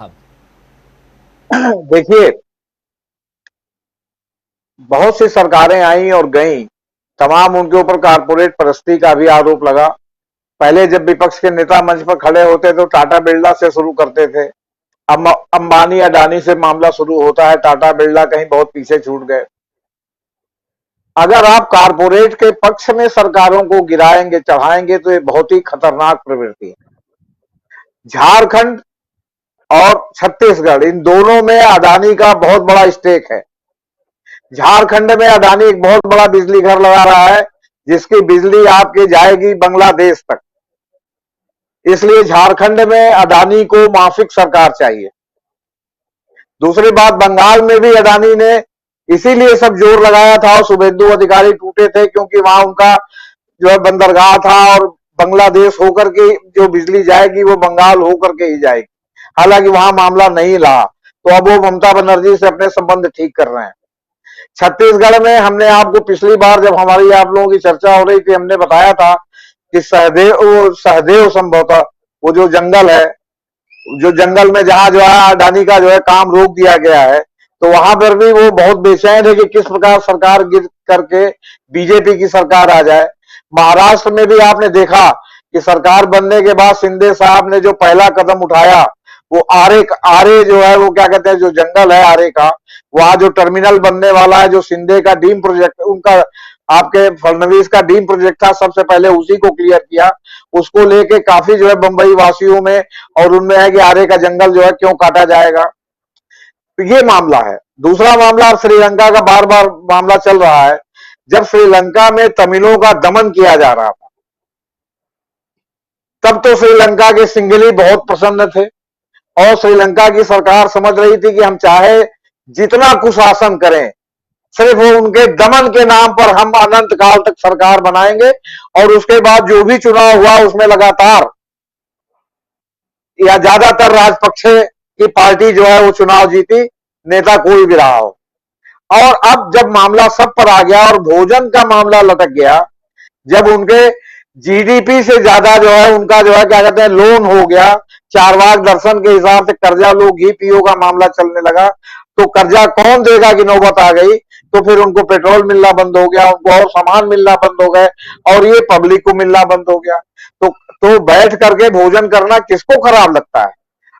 हाँ। देखिए, बहुत सी सरकारें आई और गईं, तमाम उनके ऊपर कारपोरेट परस्ती का भी आरोप लगा। पहले जब विपक्ष के नेता मंच पर खड़े होते तो टाटा बिरला से शुरू करते थे। अब अंबानी अडानी से मामला शुरू होता है, टाटा बिरला कहीं बहुत पीछे छूट गए। अगर आप कारपोरेट के पक्ष में सरकारों को गिराएंगे, चढ़ाएंगे, तो ये बहुत ही खतरनाक प्रवृत्ति है। झारखंड और छत्तीसगढ़, इन दोनों में अडानी का बहुत बड़ा स्टेक है। झारखंड में अडानी एक बहुत बड़ा बिजली घर लगा रहा है, जिसकी बिजली आपकी जाएगी बांग्लादेश तक। इसलिए झारखंड में अडानी को माफिक सरकार चाहिए। दूसरी बात, बंगाल में भी अडानी ने इसीलिए सब जोर लगाया था और शुभेंदु अधिकारी टूटे थे, क्योंकि वहां उनका जो है बंदरगाह था और बांग्लादेश होकर के जो बिजली जाएगी वो बंगाल होकर के ही जाएगी। हालांकि वहां मामला नहीं रहा, तो अब वो ममता बनर्जी से अपने संबंध ठीक कर रहे हैं। छत्तीसगढ़ में हमने आपको पिछली बार जब हमारी आप लोगों की चर्चा हो रही थी, हमने बताया था कि सहदेव संभवतः वो जो जंगल है, जो जंगल में जहां जो है अडानी का जो है काम रोक दिया गया है, तो वहां पर भी वो बहुत बेचैन है कि किस प्रकार सरकार गिर करके बीजेपी की सरकार आ जाए। महाराष्ट्र में भी आपने देखा कि सरकार बनने के बाद शिंदे साहब ने जो पहला कदम उठाया, वो आरे जो है वो क्या कहते हैं, जो जंगल है आरे का, वहां जो टर्मिनल बनने वाला है, जो शिंदे का ड्रीम प्रोजेक्ट, उनका आपके फडणवीस का ड्रीम प्रोजेक्ट था, सबसे पहले उसी को क्लियर किया। उसको लेके काफी जो है बंबई वासियों में और उनमें है कि आरे का जंगल जो है क्यों काटा जाएगा। तो ये मामला है। दूसरा मामला श्रीलंका का बार बार मामला चल रहा है। जब श्रीलंका में तमिलों का दमन किया जा रहा था, तब तो श्रीलंका के सिंघली बहुत प्रसन्न थे और श्रीलंका की सरकार समझ रही थी कि हम चाहे जितना कुशासन करें, सिर्फ वो उनके दमन के नाम पर हम अनंत काल तक सरकार बनाएंगे और उसके बाद जो भी चुनाव हुआ उसमें लगातार या ज्यादातर राजपक्षे की पार्टी जो है वो चुनाव जीती, नेता कोई भी रहा हो। और अब जब मामला सब पर आ गया और भोजन का मामला लटक गया, जब उनके जीडीपी से ज्यादा जो है उनका जो है क्या कहते हैं लोन हो गया, चारवाक दर्शन के हिसाब से कर्जा लो घी पियो का मामला चलने लगा, तो कर्जा कौन देगा की नौबत आ गई। तो फिर उनको पेट्रोल मिलना बंद हो गया, उनको और सामान मिलना बंद हो गए और ये पब्लिक को मिलना बंद हो गया। तो बैठ करके भोजन करना किसको खराब लगता है।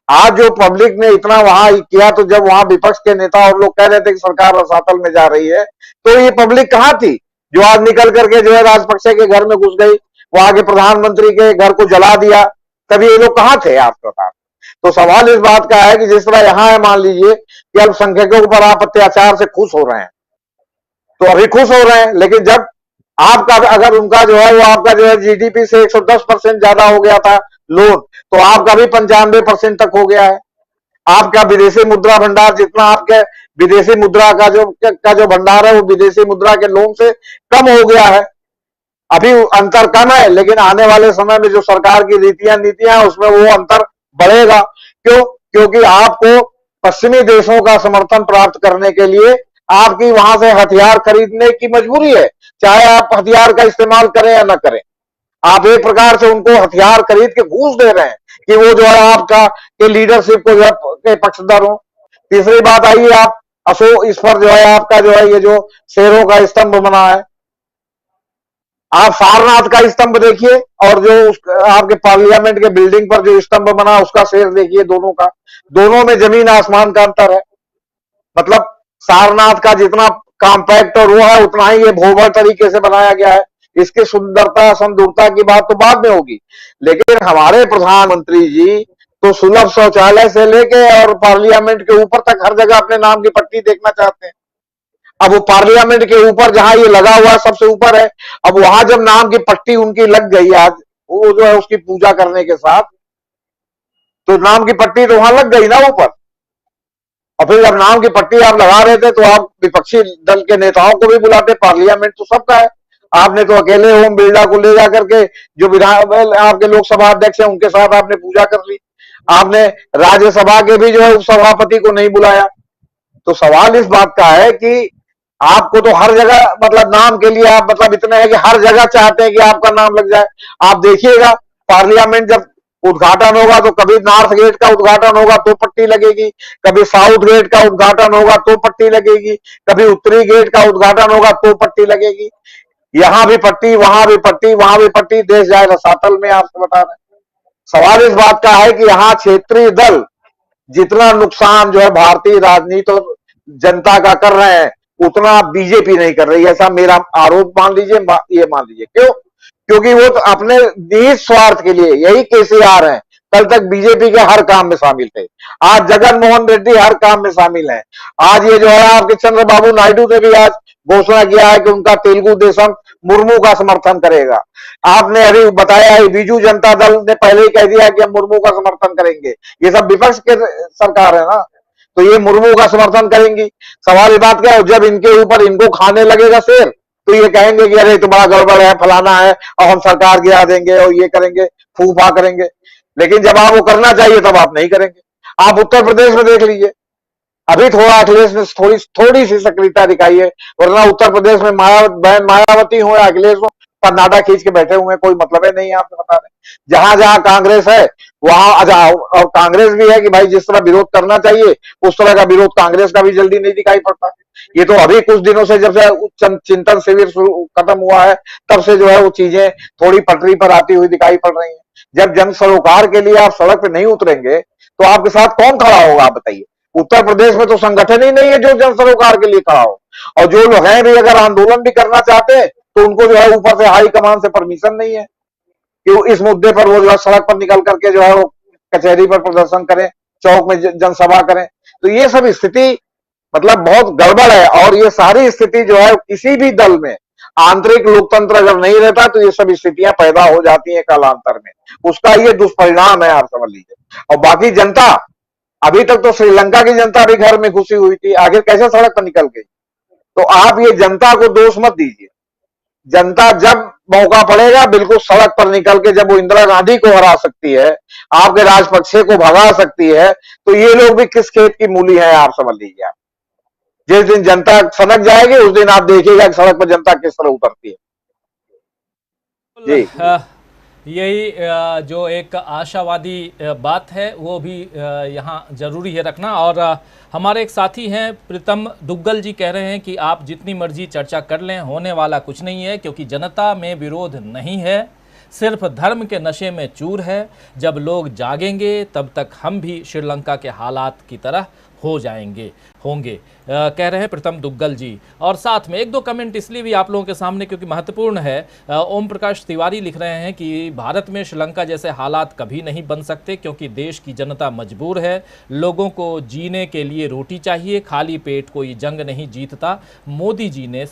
आज जो पब्लिक ने इतना वहां किया, तो जब वहां विपक्ष के नेता और लोग कह रहे थे कि सरकार रसातल में जा रही है, तो ये पब्लिक कहां थी जो आज निकल करके जो है राजपक्षे के घर में घुस गई, वहां के प्रधानमंत्री के घर को जला दिया। तभी ये लोग कहां थे आप बता। तो सवाल इस बात का है कि जिस तरह यहां है, मान लीजिए कि अल्पसंख्यकों पर आप अत्याचार से खुश हो रहे हैं, तो अभी खुश हो रहे हैं, लेकिन जब आपका अगर उनका जो है वो आपका जो है जीडीपी से 110% ज्यादा हो गया था लोन, तो आपका भी 95% तक हो गया है। आपका विदेशी मुद्रा भंडार, जितना आपके विदेशी मुद्रा का जो भंडार है, वो विदेशी मुद्रा के लोन से कम हो गया है। अभी अंतर कम है, लेकिन आने वाले समय में जो सरकार की नीतियां हैं उसमें वो अंतर बढ़ेगा। क्यों? क्योंकि आपको पश्चिमी देशों का समर्थन प्राप्त करने के लिए आपकी वहां से हथियार खरीदने की मजबूरी है, चाहे आप हथियार का इस्तेमाल करें या ना करें। आप एक प्रकार से उनको हथियार खरीद के घूस दे रहे हैं कि वो जो है आपका के लीडरशिप को जो है के पक्षधर हो। तीसरी बात आई, आप अशोक, इस पर जो है आपका जो है ये जो शेरों का स्तंभ बना है, आप सारनाथ का स्तंभ देखिए और जो आपके पार्लियामेंट के बिल्डिंग पर जो स्तंभ बना उसका शेर देखिए, दोनों का, दोनों में जमीन आसमान का अंतर है। मतलब सारनाथ का जितना कॉम्पैक्ट और वो है, उतना ही ये भोगल तरीके से बनाया गया है। इसकी सुंदरता संदूरता की बात तो बाद में होगी, लेकिन हमारे प्रधानमंत्री जी तो सुलभ शौचालय से लेके और पार्लियामेंट के ऊपर तक हर जगह अपने नाम की पट्टी देखना चाहते हैं। अब वो पार्लियामेंट के ऊपर जहां ये लगा हुआ है सबसे ऊपर है, अब वहां जब नाम की पट्टी उनकी लग गई आज, वो जो है उसकी पूजा करने के साथ, तो नाम की पट्टी तो वहां लग गई ना ऊपर। और फिर जब नाम की पट्टी आप लगा रहे थे तो आप विपक्षी दल के नेताओं को भी बुलाते, पार्लियामेंट तो सबका है। आपने तो अकेले ओम बिरला को ले जाकर के जो विधान आपके लोकसभा अध्यक्ष हैं उनके साथ आपने पूजा कर ली। आपने राज्यसभा के भी जो है उपसभापति को नहीं बुलाया। तो सवाल इस बात का है कि आपको तो हर जगह मतलब नाम के लिए आप मतलब इतने हैं कि हर जगह चाहते हैं कि आपका नाम लग जाए। आप देखिएगा पार्लियामेंट जब उद्घाटन होगा तो कभी नॉर्थ गेट का उद्घाटन होगा तो पट्टी लगेगी, कभी साउथ गेट का उद्घाटन होगा तो पट्टी लगेगी, कभी उत्तरी गेट का उद्घाटन होगा तो पट्टी लगेगी। यहां भी पट्टी, वहां भी पट्टी, वहां भी पट्टी, देश जाएगा सातल में, आपको बता रहे हैं। सवाल इस बात का है कि यहां क्षेत्रीय दल जितना नुकसान जो है भारतीय राजनीति और जनता का कर रहे हैं, उतना बीजेपी नहीं कर रही, ऐसा मेरा आरोप मान लीजिए, ये मान लीजिए। क्यों? क्योंकि वो तो अपने निहित स्वार्थ के लिए, यही केसीआर है, कल तक बीजेपी के हर काम में शामिल थे, आज जगन मोहन रेड्डी हर काम में शामिल है। आज ये जो है आपके चंद्रबाबू नायडू ने भी आज घोषणा किया है कि उनका तेलुगु देशम मुर्मू का समर्थन करेगा। आपने अभी बताया है बीजू जनता दल ने पहले ही कह दिया कि हम मुर्मू का समर्थन करेंगे। ये सब विपक्ष के सरकार है ना, तो ये मुर्मू का समर्थन करेंगी। सवाल ये बात क्या है, जब इनके ऊपर इनको खाने लगेगा शेर, तो ये कहेंगे कि अरे तो बड़ा गड़बड़ है, फलाना है, और हम सरकार गिरा देंगे और ये करेंगे, फूफा करेंगे। लेकिन जब आपको करना चाहिए तब आप नहीं करेंगे। आप उत्तर प्रदेश में देख लीजिए, अभी थोड़ा अखिलेश ने थोड़ी सी सक्रियता दिखाई है, वरना उत्तर प्रदेश में मायावती हो या अखिलेश हो, पन्नाटा खींच के बैठे हुए, कोई मतलब है नहीं, आपको बता रहे। जहां जहां कांग्रेस है वहां, और कांग्रेस भी है कि भाई जिस तरह विरोध करना चाहिए उस तरह का विरोध कांग्रेस का भी जल्दी नहीं दिखाई पड़ता। ये तो अभी कुछ दिनों से, जब से चिंतन शिविर खत्म हुआ है, तब से जो है वो चीजें थोड़ी पटरी पर आती हुई दिखाई पड़ रही है। जब जन सरोकार के लिए आप सड़क पर नहीं उतरेंगे तो आपके साथ कौन खड़ा होगा, आप बताइए। उत्तर प्रदेश में तो संगठन ही नहीं है जो जन सरोकार के लिए खड़ा हो, और जो लोग हैं भी अगर आंदोलन भी करना चाहते हैं तो उनको जो है ऊपर से हाई कमान से परमिशन नहीं है कि वो इस मुद्दे पर वो जो है सड़क पर निकल करके जो है वो कचहरी पर प्रदर्शन करें, चौक में जनसभा करें। तो ये सब स्थिति मतलब बहुत गड़बड़ है, और ये सारी स्थिति जो है किसी भी दल में आंतरिक लोकतंत्र अगर नहीं रहता तो ये सब स्थितियां पैदा हो जाती हैं कालांतर में, उसका ये दुष्परिणाम है, आप समझ लीजिए। और बाकी जनता, अभी तक तो श्रीलंका की जनता भी घर में घुसी हुई थी, आखिर कैसे सड़क पर निकल गई? तो आप ये जनता को दोष मत दीजिए। जनता जब मौका पड़ेगा बिल्कुल सड़क पर निकल के, जब वो इंदिरा गांधी को हरा सकती है, आपके राजपक्षे को भगा सकती है, तो ये लोग भी किस खेत की मूली है, आप समझ लीजिए। आप जिस दिन जनता सनक जाएगी उस दिन आप देखिएगा कि सड़क पर जनता किस तरह उतरती है। जी यही जो एक आशावादी बात है वो भी यहाँ जरूरी है रखना। और हमारे एक साथी हैं प्रीतम दुग्गल जी, कह रहे हैं कि आप जितनी मर्जी चर्चा कर लें, होने वाला कुछ नहीं है, क्योंकि जनता में विरोध नहीं है, सिर्फ धर्म के नशे में चूर है। जब लोग जागेंगे तब तक हम भी श्रीलंका के हालात की तरह होंगे, कह रहे हैं प्रीतम दुग्गल जी। और साथ में एक दो कमेंट इसलिए भी आप लोगों के सामने क्योंकि महत्वपूर्ण है। ओम प्रकाश तिवारी लिख रहे हैं कि भारत में श्रीलंका जैसे हालात कभी नहीं बन सकते, क्योंकि देश की जनता मजबूर है, लोगों को जीने के लिए रोटी चाहिए, खाली पेट कोई जंग नहीं जीतता। मोदी जी ने